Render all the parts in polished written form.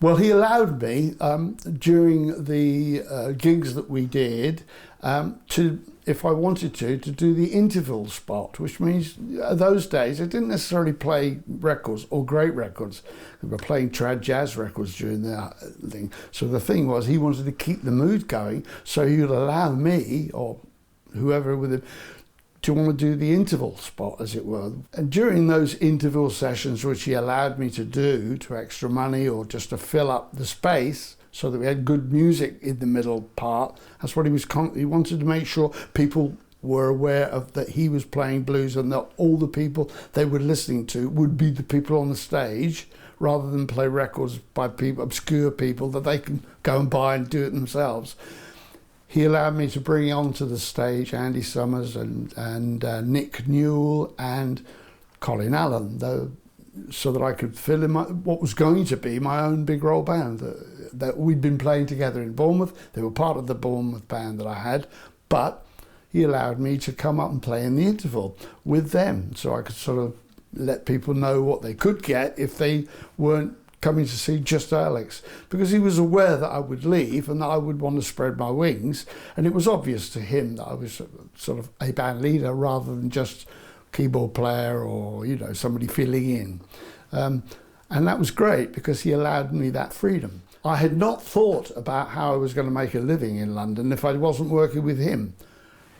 Well, he allowed me during the gigs that we did to, if I wanted to do the interval spot, which means those days I didn't necessarily play records or great records. We were playing trad jazz records during the thing. So the thing was, he wanted to keep the mood going, so he would allow me or whoever with him to want to do the interval spot, as it were. And during those interval sessions, which he allowed me to do to extra money or just to fill up the space so that we had good music in the middle part, that's what he wanted to make sure people were aware of, that he was playing blues and that all the people they were listening to would be the people on the stage, rather than play records by people, obscure people that they can go and buy and do it themselves. He allowed me to bring onto the stage Andy Summers and Nick Newell and Colin Allen, so that I could fill in what was going to be my own big roll band that we'd been playing together in Bournemouth. They were part of the Bournemouth band that I had, but he allowed me to come up and play in the interval with them, so I could sort of let people know what they could get if they weren't coming to see just Alex, because he was aware that I would leave and that I would want to spread my wings, and it was obvious to him that I was sort of a band leader rather than just keyboard player or, you know, somebody filling in. And that was great because he allowed me that freedom. I had not thought about how I was going to make a living in London if I wasn't working with him.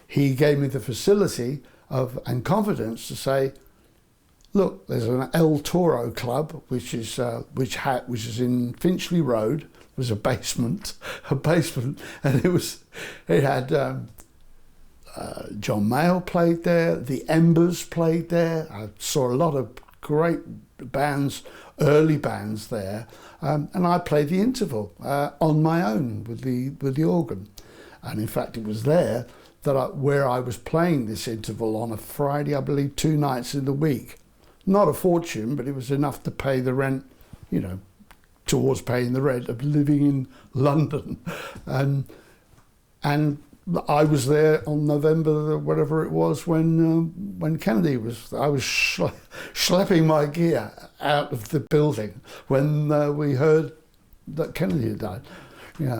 He gave me the facility and confidence to say, look, there's an El Toro club, which is in Finchley Road. It was a basement, and it had John Mayall played there, the Embers played there. I saw a lot of great bands, early bands there, and I played the interval on my own with the organ. And in fact, it was there where I was playing this interval on a Friday, I believe, 2 nights in the week. Not a fortune, but it was enough to pay the rent, you know, towards paying the rent of living in London. And I was there on November, whatever it was, when Kennedy was. I was schlepping my gear out of the building when we heard that Kennedy had died.